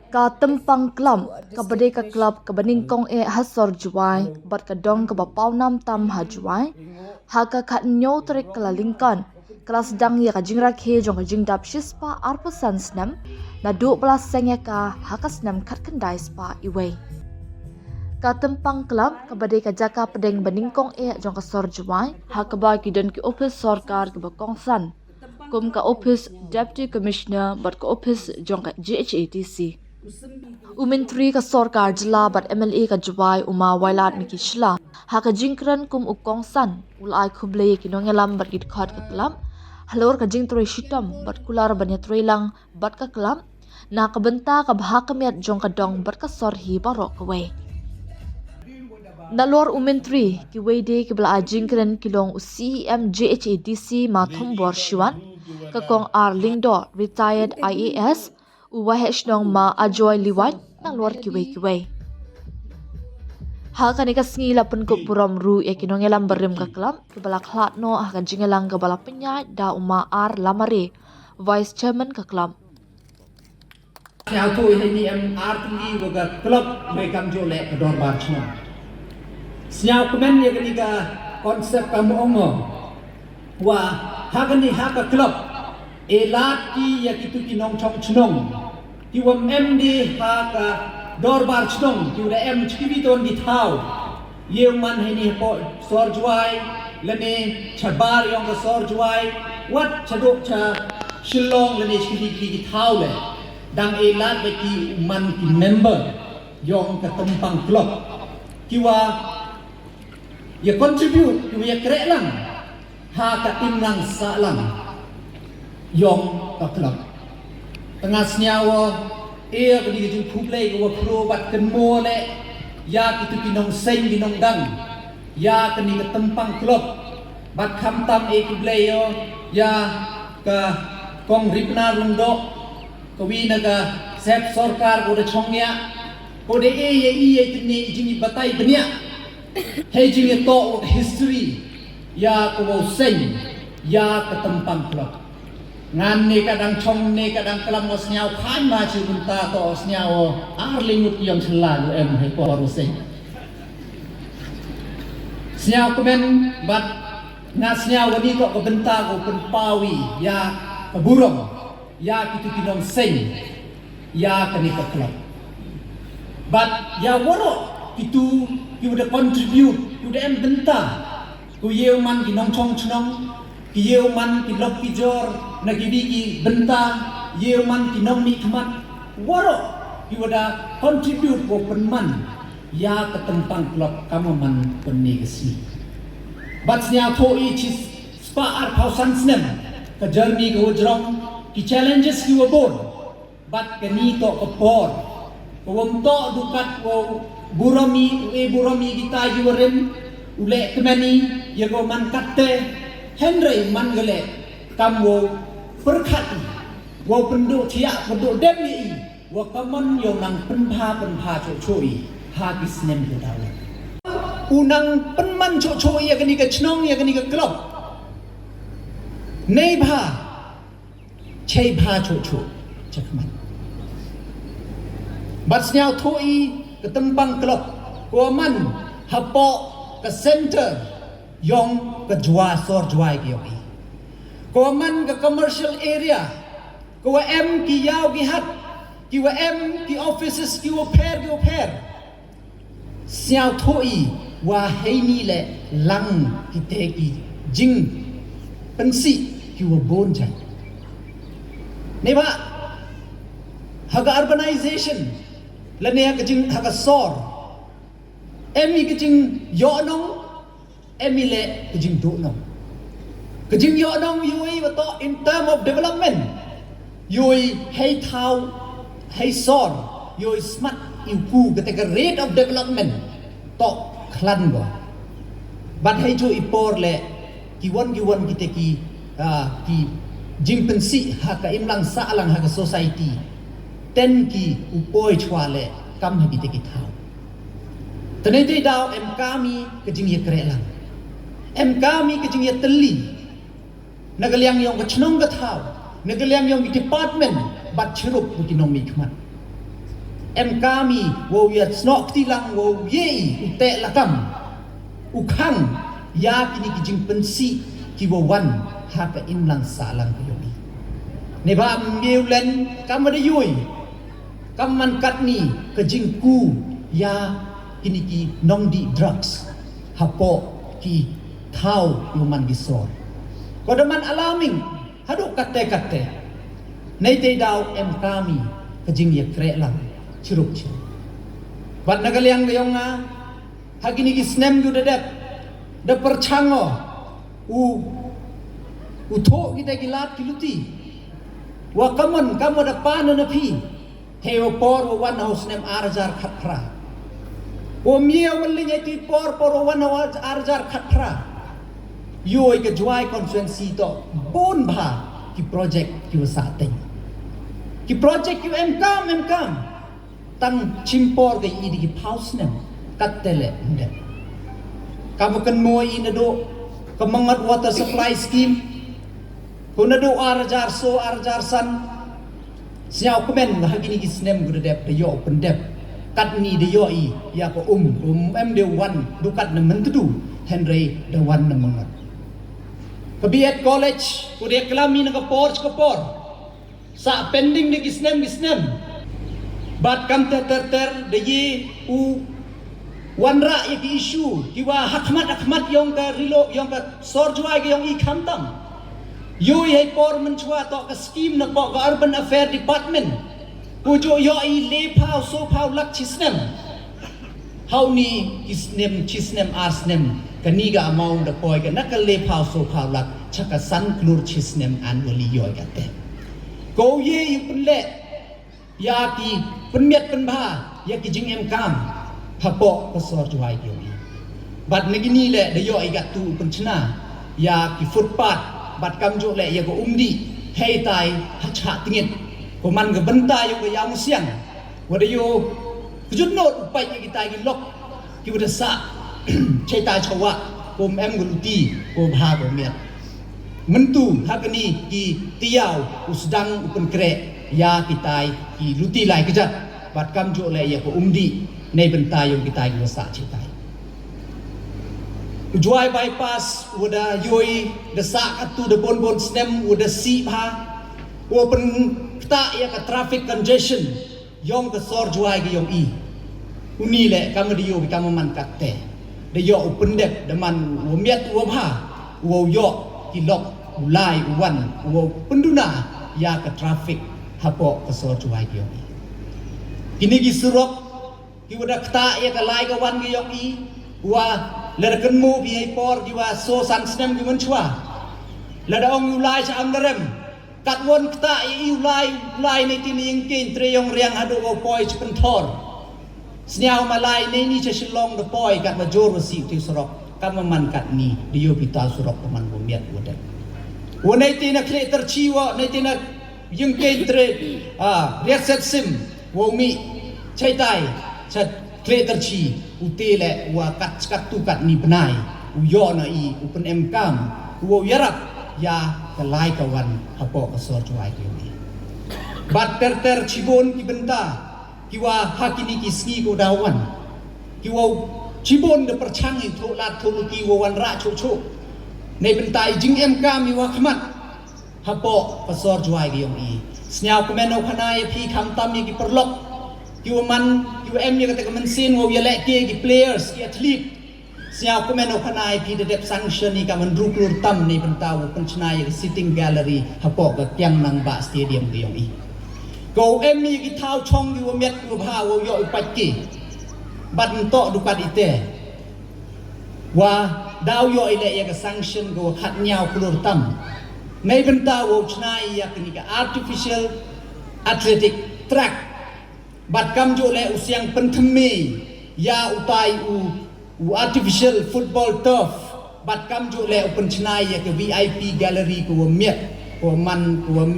Ka tempang klam, ka badai ka klub ka baningkong hasor juai, bat ka dong ka bapau nam tam ha juai, ha ka kat nyo terik kala lingkon, kelas dang ya ka jingra ke jong ka jingdap shispa arpasan snam, na 12 sengya ka hakas nam kat kendai spa iway. Ka tempang klub ka badai ka jaka pedeng baningkong jong ka sor juai, ha ka ba ki dan ki office sorkar ka bakong san, kum ka office deputy commissioner bat ka office jong ka GHATC. Umentri ka sorkar jila bat MLA ka juwai uma wailat miki shla ha ka jingkran kum ukong san ulai khublei kinongelam bat git khat ka klam halor ka jingtroi shitam bat kular banya troilang bat ka klam na ka benta ka bhakamiat jong ka dong bat ka sor hi barok ka we nalor umentri ki weide ki bla jingkran kilong CEM GHADC ma thombor shiwan ka kong Arlingdo retired IAS uwahesh nong ma ajoy liwat nang luar kiway. Ha kanika sngila pun ko puram ru e kinongelam berim ka klam kebala khlat no ha kan jingelang kebala penyai da uma ar lamare vice chairman ka klam. Siapa tu ini arti waga klub mereka jole kedor barchno. Siapa komen ya kenika konsep kamu omo wah hagani haga klub elati ya kitu kinong chong chnong kiwam MD haga dorbar chnong kiuda chkibi ton di thau yeman hini po sorjwai lene chabar yong sorjwai wat chadok cha shillong lene chkibi di thau le dang elat beki man ki member yong ka tempang klub kiwa ya contribute kiwa ya krelang ha ka timlang salang yong ka klub tengah senyawa ia kini jeng kublai ke pro bat kenmo le ya kitu kinong seng kinong dang ya kini ke tempang klub bat khamtam kublai yo ya ka kong ripna lendok kawina ka sep sorkar ko de chongya ko de ye kini jingi batai benya hei jingi to history ya ko seng ya ke tempang klub ngan ni kadang chong ni kadang kelam ngos nyau khan ma chi unta to os nyau arlingut yom selalu hai poru sing nyau komen bat ngas nyau ni to ko benta ko pen pawi ya keburong ya kitu kinong sing ya kani ke klub bat ya woro kitu you would contribute to the benta ku yeu man kinong chong chnong yeu man ki lop ki jor nagibigi benta yeu man ki nom mi kmat waro ki wada contribute ko penman ya ke tempang klub kamu man penegasi batsnya to each spa ar pausan snem ke journey ko jrong ki challenges ki wabon bat ke ni to ke por ko wom to dukat ko burami kita yuren ule kemani ye ko man katte Henry Mangale kamu berkat wa penduk tiak penduk demi wa kaman yo nang penpa cocoi ha kisnem ko daw unang penman cocoi ya gani ka chnong ya gani ka klub nei bha chei bha coco chakman batsnya thoi ke tempang klub ko man hapo ke center yong ke jua sor juai ki yoki ko man ke commercial area ko em ki yaw ki hat ki wa em ki offices ki wa pair siao thoi wa heini le lang ki te ki jing pensi ki wa bon jai ne ba haga urbanization lane ha jing haga sor emi ki jing yo nong emile kejing do nong kejing yo nong yui bato in term of development yui hey thau hey sor yui smart ipu ketika rate of development to klan go but hey jo ipor le kiwan kita ki jing pensi ha ka imlang sa lang ha ka society ten ki upoi chwa le kam ha kita ki thau tenete daw em kami kejing ye krelang em kami kejing ya teli nagaliang yong kachnong gathau nagaliang yong department bat chirup buti nong mi khmat em kami wo ya snok tilang wo ye ute lakam ukhang ya kini kijing pensi ki wo wan ha ka inlang salang yomi ne ba miulen kam da yui kam man kat ni kijing ku ya kini ki nong di drugs hapo ki thau yo man gisor kodaman alaming haduk kate nei te dau em kami kijing ye kre lang chiruk bat nagaliang gayong nga hagini gisnem gu dedep da perchango u tho kita gilat kiluti wa kaman kamo da pana na pi hewa por wa wan house nem arjar khatra o miya walling ti por wa wan arjar khatra yoi ke juai constituency to bon bha ki project ki wasa teng ki project ki em kam tang chimpor ke idi ki paus nem katele ndem kamu kan mo inado kamangat water supply scheme kunado arjar so arjar san siaw komen hagini ki snem gudep de yo pendep kat ni de yo I ya ko em de wan dukat na mentudu henry de wan na mangat kabiat college kudia klami na kapor sa pending de gisnem bat kam ter de ye u wanra ye ki issue kiwa hakmat yong ka rilo yong ka sorjwa ge yong I khamtam yoi hay por menchwa to ka scheme na ko ka urban affair department pujo yo I le phau so phau lak chisnem how ni chisnem arsnem kaniga amount da poi ka nakal le phau so phau lak chaka san klur chisnem annually yo ka te ko ye punle ya ki penmiat penbha ya ki jing em kam thapo ko sor juai yo I bat negini le de yo I gat tu penchna ya ki footpath bat kam jo le ya ko umdi hei tai hacha tingit ko man ga banta yo ga yang siang wada yo kujut not pai ki tai ki lok ki wada sa chai ta chawa ko em guluti ko bha ko miat mentu hakani ki tiau usdang upun kre ya kitai ki luti lai kejat bat kam jo le ya ko umdi nei banta yo kitai ki wasa chitai juai bypass wada yoi da sa atu da bon snem wada si bha open ta ya ka traffic congestion yong ka sor juai ge yong I uni le kam di yo kam man katte de yo open dep da man wo miat wo bha wo yo ki lok ulai wan wo penduna ya ka traffic hapo ka sor juai ge yong I kini gi surok ki wada ta ya ka lai ka wan ge yong I wa lerken mu bi hay por di wa so san snem gi menchwa la da ong ulai sa amdarem kat won kta I ulai nei tin ing kin tre yong riang hadu go poi chen thor sniao malai nei ni che shilong de poi kat ma jor si ti sorok kam man kat ni di yo pita sorok man bo miat wo de wo nei tin na kle ter chi wo nei tin na yung kin tre reset sim wo mi chai tai chat kle ter chi utile wa kat tu kat ni benai u yo na I upen em kam wo yarak ya kalai kawan hapo ka sor chuai ki ni bat ter chibon ki benta ki wa hakini ki ski ko dawan ki wa chibon de perchang I tho lat tho ki wo wan ra chu nei benta I jing em kam I wa khmat hapo ka sor chuai ki yong I snyao komen no khanai phi kham tam ki perlok ki wa man ki wa em ye ka men sin wo ye le ki players ki athlete siapa komen okanai pi dedep sanction ni ka mendruklur tam ni pentau penchnai sitting gallery hapo ka tiang nang ba stadium ki yong I ko em ni ki thau chong ki wo met wo bha wo yo pat ki ban to dukat ite wa dau yo ile ya ka sanction go khat nyau klur tam nei pentau wo chnai ya ni ka artificial athletic track bat kam jo le usiang penthmi ya utai artificial football turf bat kam jo le open chnai ya ke VIP gallery ko miet ko man ko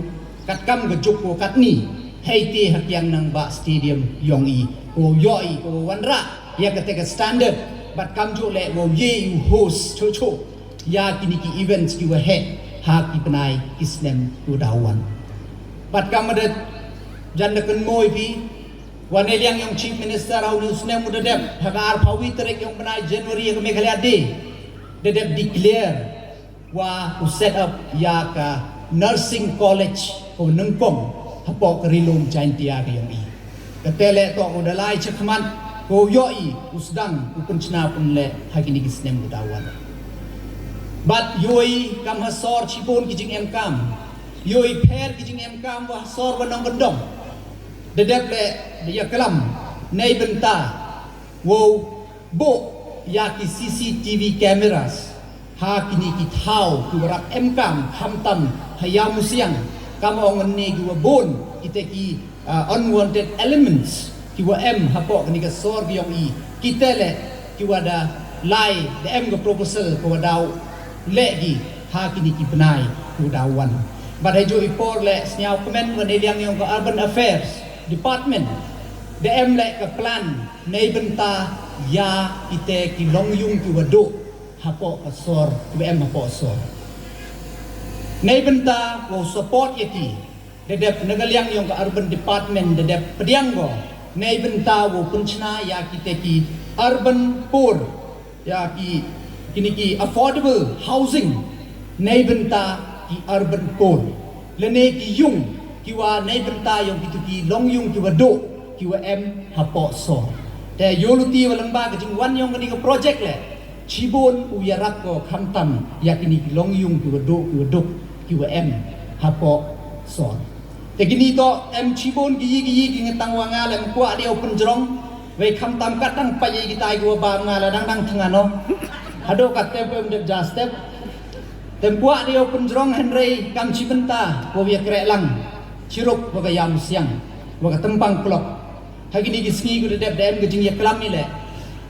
kat kam ga juk ko kat ni hei ti hak yang nang ba stadium yong I ko yoi ko wanra ya ke te standard bat kam jo le wo ye host cho ya kini ki events ki wa he ha ki penai isnem ko dawan bat kam ada janda kan moi pi Wan eliang yung chief minister au news nem udadep hagar pawi terek yung benai January ke Meghalaya day dedep declare wa set up ya ka nursing college ko nengkong hapo kerilum jaintia ke yung i ketele to udalai cekman ko yoi usdang upencna punle hakini kisnem udawan but yoi kam hasor cipon kijing em kam yoi per kijing em kam wa hasor wanong gendong dedep le dia kelam nei benta wo bo ya ki CCTV cameras ha kini ki thau ki warak em kam hamtam hayam siang kam ong ne ki wa bon kita ki unwanted elements ki wa em hapo kini ka sor bi yong i kita le ki wa da lai de em ga proposal ko dau le gi ha kini ki benai ku dawan badai jo ipor le sniau komen wan eliang yong ka urban affairs department DM le ka plan nei benta ya ite ki longyung ki wado hapo asor DM hapo asor nei benta wo support yeti dedep nagaliang yung ka urban department dedep pedianggo nei benta wo punchna ya kite ki urban poor ya ki kini ki affordable housing nei benta ki urban poor lene ki yung kiwa nei benta yung kitu ki longyung ki wado kiwa em hapo so te yoluti walamba ka jingwan yung kani ka project le chibon uyarak ko khamtam yakini ki longyung ki wado kiwa em hapo so te gini to em chibon gi ngetang wanga le kwa dia open jrong we khamtam katang paye gitai go ba ngala dang thangano hado katte pem de jastep tempua dia open jrong henry kam chibenta ko wi krek lang Ciruk waga yam siang waga tempang klok hagini gisngi gu dedep dem gejing ya kelam ile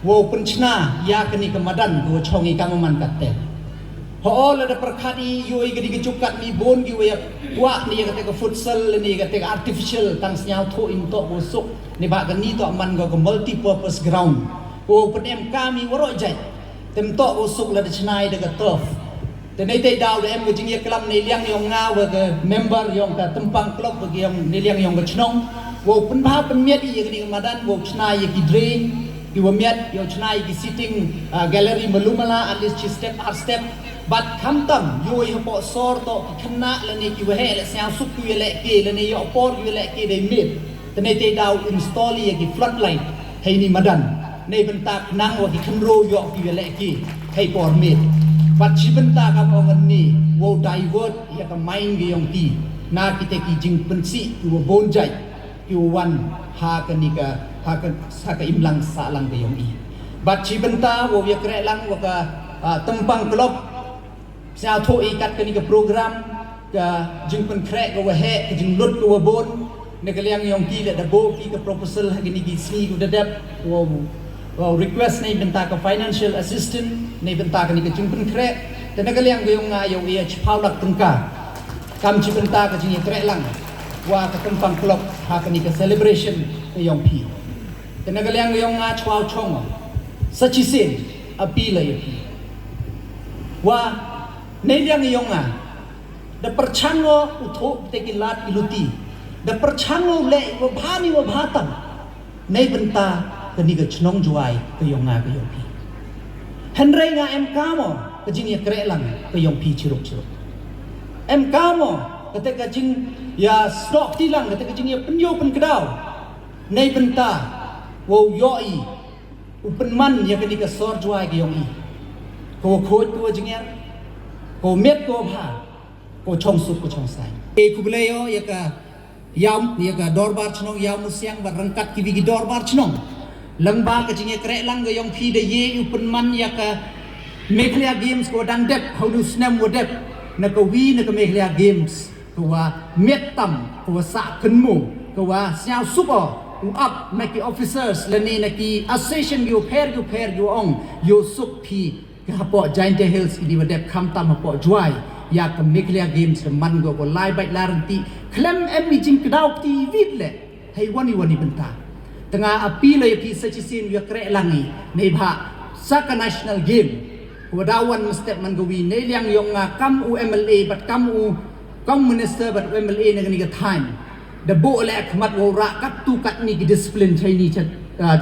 wo penchna ya keni kemadan go chongi kamaman katte ho all ada perkhadi yoi gedi gecukat ni bon gi wa wa ni kate ka futsal ni kate artificial tang snyau tho in to bosuk ni ba gani to man go multi purpose ground wo penem kami woro jai tem to bosuk la de chnai de ka turf te nei te dau de em go jing ye kelam nei liang yong nga wa ke member yong ka tempang klub bagi yong nei liang yong ga chnong wo pen ba pen miat ye ni madan wo chna ye ki drain ki wo miat yo chna ye ki sitting gallery malumala at least step art step but khamtam yo ye po sor to khna le ni ki wa he le sia sup ki le ke le ni yo por ki le ke de mit te nei te dau install ye ki floodlight hei ni madan nei bentak nang wa ki khnro yo ki le ki hei por mit But cibenta kamu ngani, wow divert ya ka main ge yong ti, na kita ki jing pensi ki wo bonjai, ki wo wan ha ka ni ka sa ka imlang sa lang ge yong i. But cibenta wo ya krek lang wo ka tempang klub, sa tho i kat ka ni ka program ka jing pen krek ko wo he ka jing lut ko wo bon, ne ka liang yong ti le da bo ki ka proposal ha ni ki sni ko dadap wo request nei benta ka financial assistant nei benta ka ni ka jingpen krek te nagaliang gayong nga yo ia chpaulak tengka kam chi benta ka jing krek lang wa ka tempang klok ha ka ni ka celebration ka yong pi te nagaliang gayong nga chwao chong sachi sin apila yo pi wa nei liang yong nga da perchango utho te ki lat iluti da perchango le wa bhani wa bhatam nei benta kani ga chnong juai ka yong nga ka yong pi henry nga em kamo ka jing ya krek lang ka yong pi chiruk em kamo kate ka jing ya snok ti lang kate ka jing ya penyo pen kedau nei benta wo yoi upen man ya kani ka sor juai ka yong i ko khoj ko jing ya ko met ko bha ko chong sup ko chong sai e kubleyo ya ka yam ya ka dorbar chnong yam musyang ba rangkat ki gi dorbar chnong lengba ka jinge krek lang ga yong phi de ye upen man ya ka Meghalaya games ko dang dep how do snam wo dep na ka wi na ka Meghalaya games ko wa metam ko wa sa kenmu ko wa sia super up na ki officers lani na ki association yo per yo ong yo sup phi ka po giant hills idi wa dep kham tam po juai ya ka Meghalaya games man go ko lai bai laranti klem em mi jing kdau ti vit le hei wani benta tengah api la yapi sachisin ya krek langi nei bha saka national game wadawan mestep mangawi nei liang yong kam u MLA but kam u minister but MLA na ni time debu oleh khmat wo ra kat tu kat ni disiplin Chinese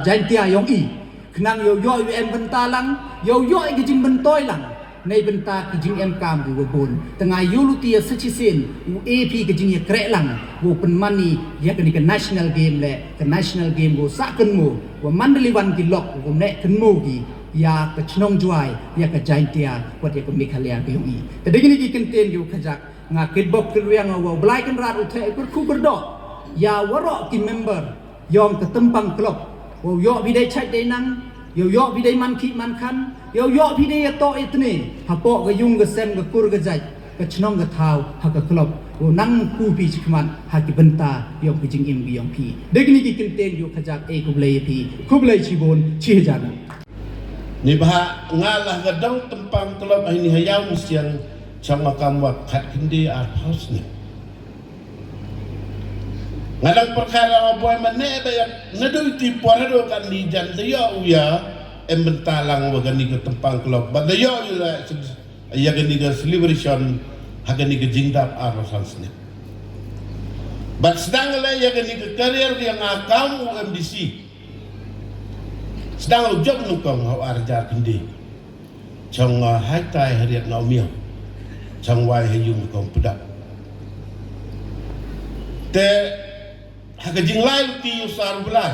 jantia yong i knang yo em bentalang yo ke jing bentoi lang nei benta ke jing em kam bu bon tengah yuluti ya sechisin u ap ke jing ya krek lang wo penmani ya ke ni ke national game le ke national game wo saken mo wo mandali wan ki lok wo nek ken mo ki ya ke chnong juai ya ke jantia wat ya ke mikhalia ke yong i tadi ni ki kenten yo khajak nga kitbok keluyang wo blai kan rat uthe ku berdok ya warok ki member yong ke tempang klub wo yo bidai chat dei nang yo bidai man ki man khan yo bidai to itne hapo ga yung ga sem ga kur ga jai ga chnong ga thau ha ga klub wo nang ku pi chikman ha ki benta yo ki jing im bi yong pi degni ki kenten yo khajak e kublai pi kublai chibon chi jana ni bah ngalah ga dong tempang klub ini hayau musian chang makam wa khat kindi art house ni ngadang perkara boy mane dayak nadoi ti porado kan ni jan dayo uya embentalang wa gani ke tempang klub ba dayo ila ya gani ke celebration hagani ke jingdap arosans ni but sedang la ya gani ke career yang akam UMDC sedang job nukong hau arjar kindi chong hai tai hariat na umio chong wai hayung kong pedak te haka jing lai ti usar belai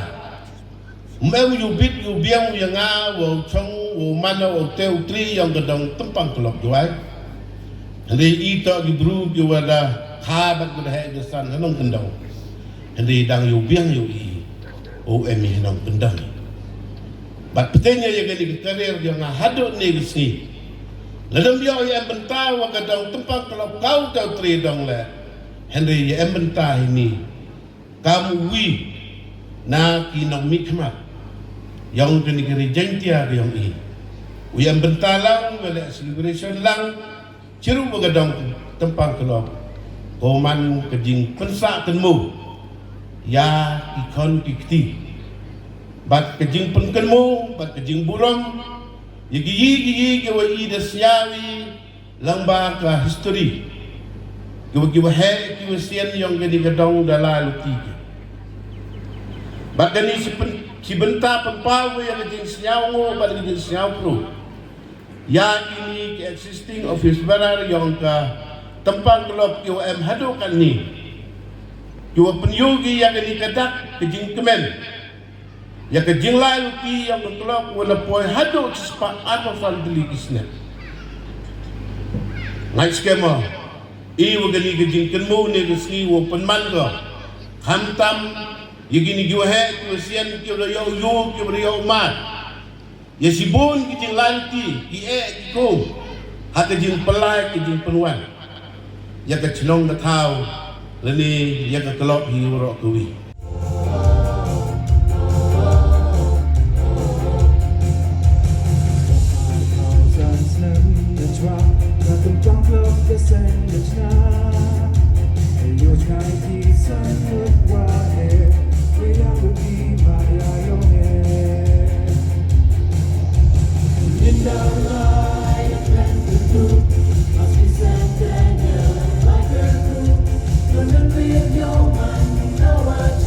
meu yu bit yu biang yu nga wo chong wo mana wo teu tri yang gedong tempang kelok juai handi ito gi bru gi wada khabat gud hai gesan hanong kendong handi dang yu biang yu i o emi hanong kendong bat petenya ya gani karir yang hado ne gisi ladam bio yang bentah wa gedong tempang kelok kau teu tri dong le handi ya bentah ini kamu wi na kinong mikmat yang ke negeri jantia yang ini yang bentalang wala celebration lang ciru begadang tempang kelok koman kejing pensa tenmu ya ikon kikti bat kejing penkenmu bat kejing buram yigi wa ida siawi lamba ka history kiwa he kiwa sian yang ke digadang dalal tiga Bagani si benta penpawe yang kejing siawo pada kejing siaw pro. Ya ini ke existing office barar yang ke tempang kelop UM hadukan ni. Kiwa penyugi yang kini kedak kejing kemen. Ya kejing lalu ti yang kelop wala poy haduk sepak arafan delikisnya. Ngai skema. Iwa gani kejing kenmu ni keski wo penmangga. Hamtam yagini giwa he kiwa sian kiwa yo kiwa yo mat ya sibun kijing lanti ki ko haka jing pelai kijing penuan ya ka chnong na thau lani ya ka kelop hi ro kuwi Like a group, the memory of your man, no one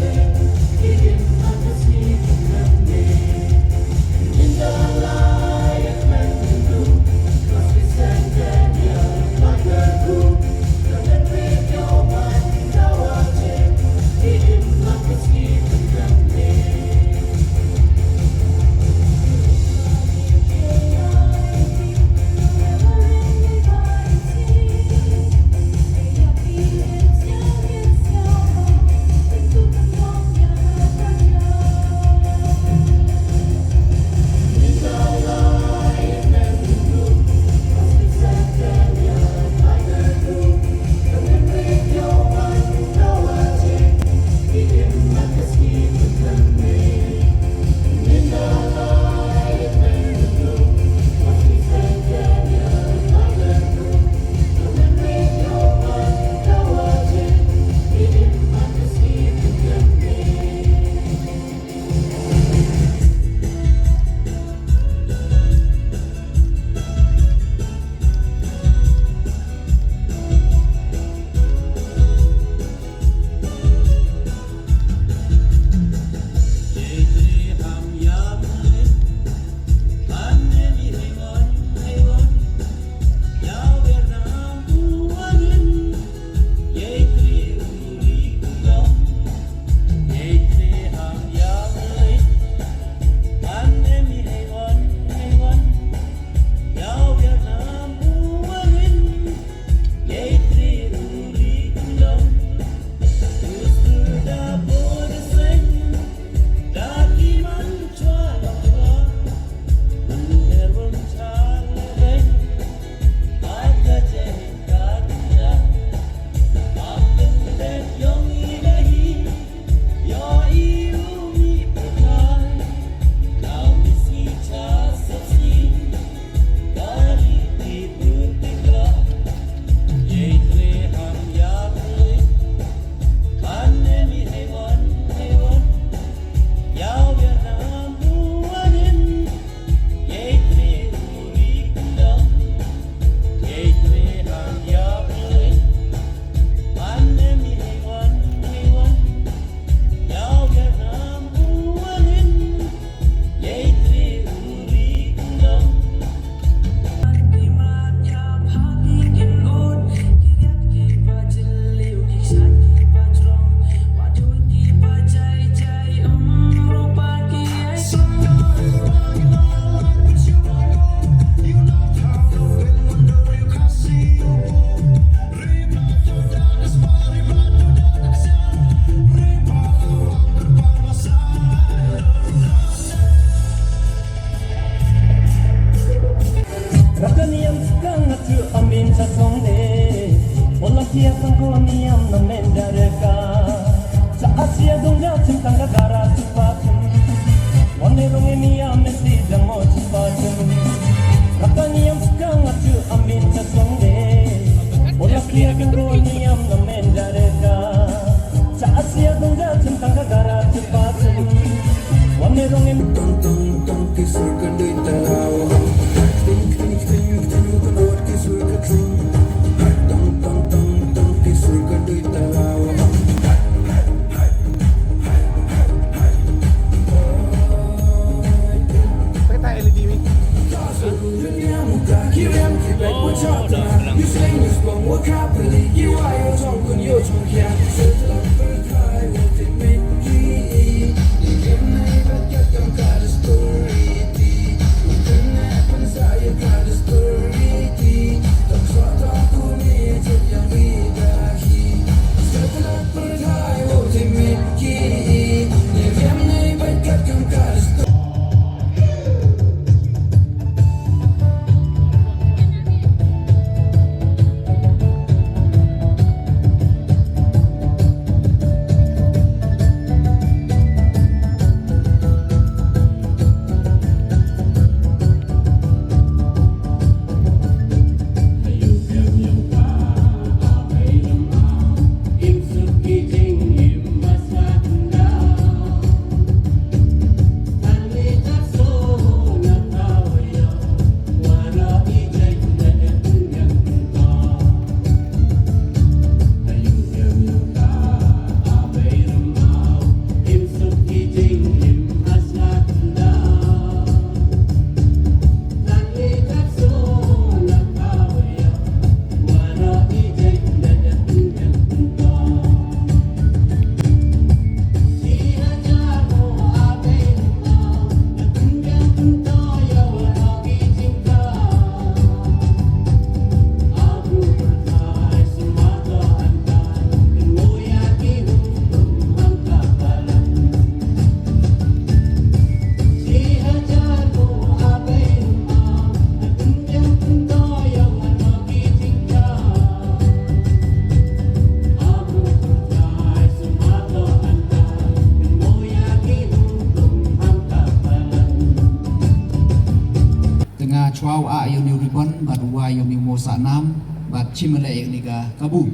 Chwau a yo ni ribon bat wa yo ni mo sa nam bat chimale ni ga kabu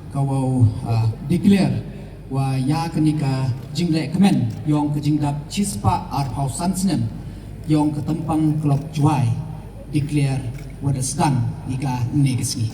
kawau declare wa ya kenika jingle kemen yong ke jingdap chispa ar hausan senen yong ke tempang klok juai declare wada stan ika negesi.